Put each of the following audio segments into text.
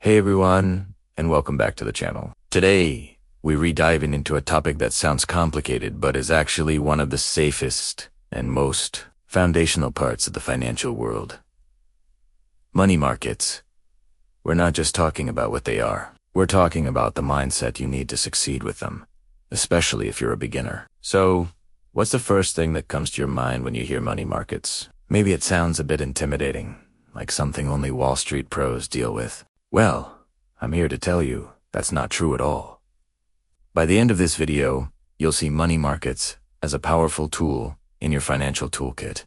Hey everyone, and welcome back to the channel. Today, we're diving into a topic that sounds complicated but is actually one of the safest and most foundational parts of the financial world. Money markets. We're not just talking about what they are. We're talking about the mindset you need to succeed with them, especially if you're a beginner. So, what's the first thing that comes to your mind when you hear money markets? Maybe it sounds a bit intimidating, like something only Wall Street pros deal with. Well, I'm here to tell you that's not true at all. By the end of this video, you'll see money markets as a powerful tool in your financial toolkit.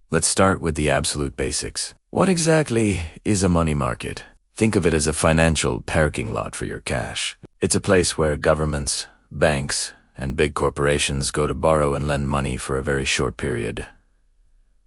Let's start with the absolute basics. What exactly is a money market? Think of it as a financial parking lot for your cash. It's a place where governments, banks, and big corporations go to borrow and lend money for a very short period.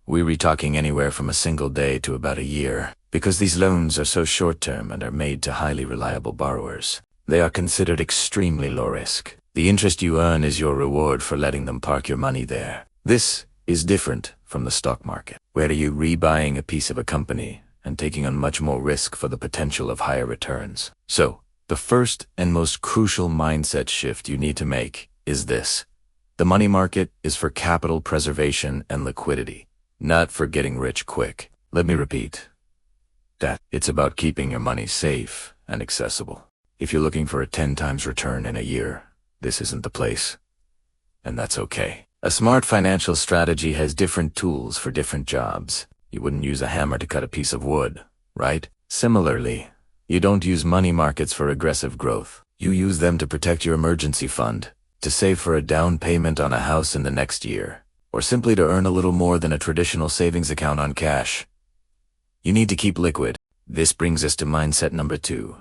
We're talking anywhere from a single day to about a year, because these loans are so short-term and are made to highly reliable borrowers. They are considered extremely low risk. The interest you earn is your reward for letting them park your money there. This is different from the stock market, where you're rebuying a piece of a company and taking on much more risk for the potential of higher returns. So, the first and most crucial mindset shift you need to make is this. The money market is for capital preservation and liquidity, not for getting rich quick. Let me repeat that. It's about keeping your money safe and accessible. If you're looking for a 10 times return in a year, this isn't the place. And that's okay. A smart financial strategy has different tools for different jobs. You wouldn't use a hammer to cut a piece of wood, right? Similarly, you don't use money markets for aggressive growth. You use them to protect your emergency fund, to save for a down payment on a house in the next year, or simply to earn a little more than a traditional savings account on cash. You need to keep liquid. This brings us to mindset number 2.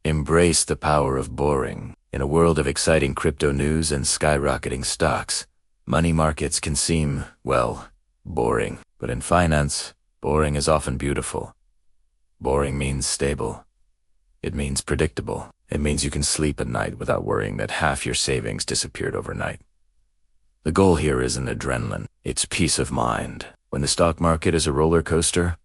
Embrace the power of boring. In a world of exciting crypto news and skyrocketing stocks, money markets can seem, well, boring. But in finance, boring is often beautiful. Boring means stable. It means predictable. It means you can sleep at night without worrying that half your savings disappeared overnight. The goal here isn't adrenaline, it's peace of mind. When the stock market is a roller coaster,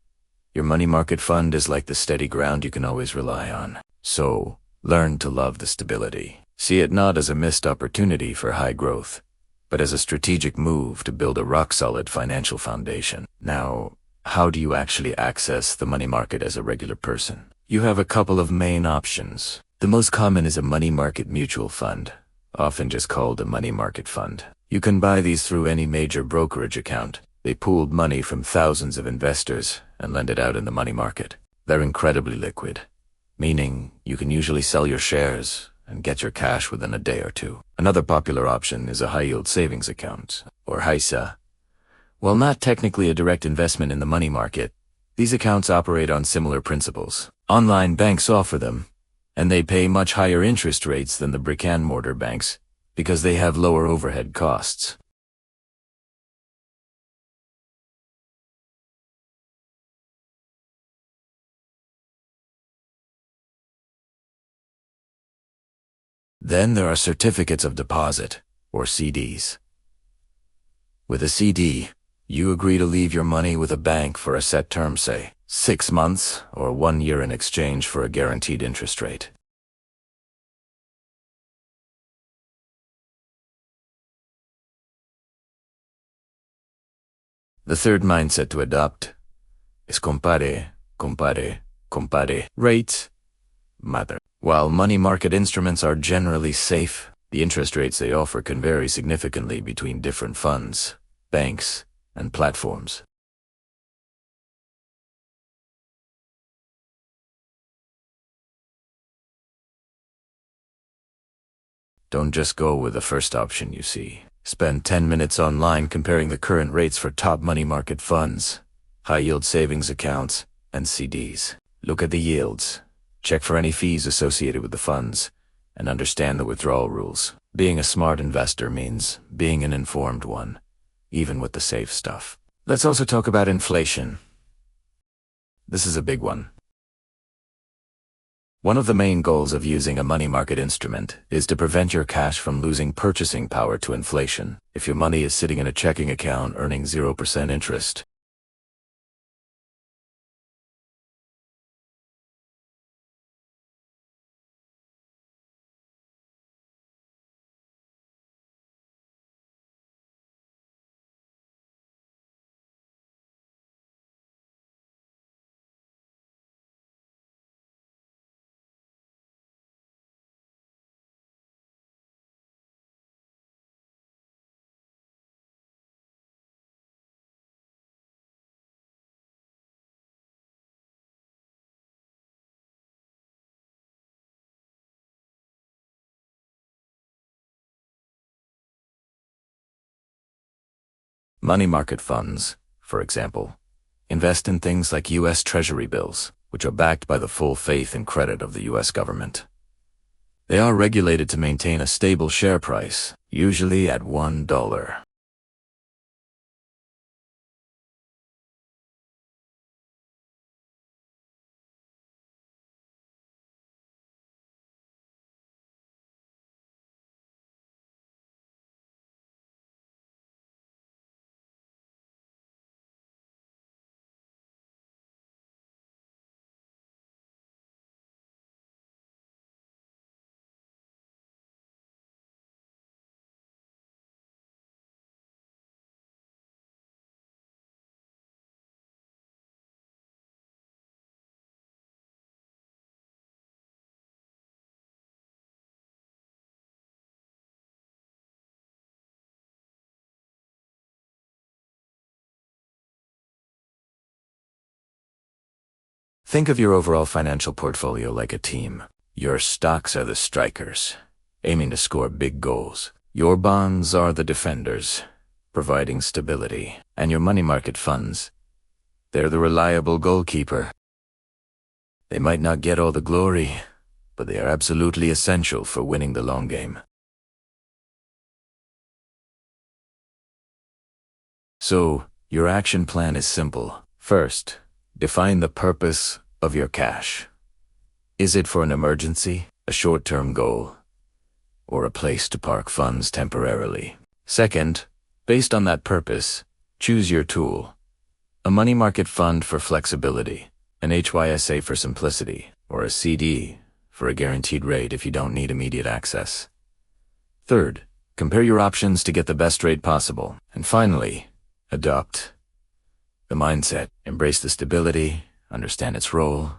your money market fund is like the steady ground you can always rely on. So, learn to love the stability. See it not as a missed opportunity for high growth, but as a strategic move to build a rock-solid financial foundation. Now, how do you actually access the money market as a regular person? You have a couple of main options. The most common is a money market mutual fund, often just called a money market fund. You can buy these through any major brokerage account. They pooled money from thousands of investors and lend it out in the money market. They're incredibly liquid, meaning you can usually sell your shares and get your cash within a day or two. Another popular option is a high-yield savings account, or HISA. While not technically a direct investment in the money market, these accounts operate on similar principles. Online banks offer them, and they pay much higher interest rates than the brick-and-mortar banks because they have lower overhead costs. Then there are certificates of deposit, or CDs. With a CD, you agree to leave your money with a bank for a set term, say 6 months or 1 year, in exchange for a guaranteed interest rate. The third mindset to adopt is compare. Rates matter. While money market instruments are generally safe, the interest rates they offer can vary significantly between different funds, banks, and platforms. Don't just go with the first option you see. Spend 10 minutes online comparing the current rates for top money market funds, high-yield savings accounts, and CDs. Look at the yields. Check for any fees associated with the funds, and understand the withdrawal rules. Being a smart investor means being an informed one, even with the safe stuff. Let's also talk about inflation. This is a big one. One of the main goals of using a money market instrument is to prevent your cash from losing purchasing power to inflation. If your money is sitting in a checking account earning 0% interest, Money market funds, for example, invest in things like U.S. Treasury bills, which are backed by the full faith and credit of the U.S. government. They are regulated to maintain a stable share price, usually at $1. Think of your overall financial portfolio like a team. Your stocks are the strikers, aiming to score big goals. Your bonds are the defenders, providing stability. And your money market funds, they're the reliable goalkeeper. They might not get all the glory, but they are absolutely essential for winning the long game. So, your action plan is simple. First, define the purpose of your cash. Is it for an emergency, a short-term goal, or a place to park funds temporarily? Second, based on that purpose, choose your tool. A money market fund for flexibility, an HYSA for simplicity, or a CD for a guaranteed rate if you don't need immediate access. Third, compare your options to get the best rate possible. And finally, adopt the mindset. Embrace the stability, understand its role,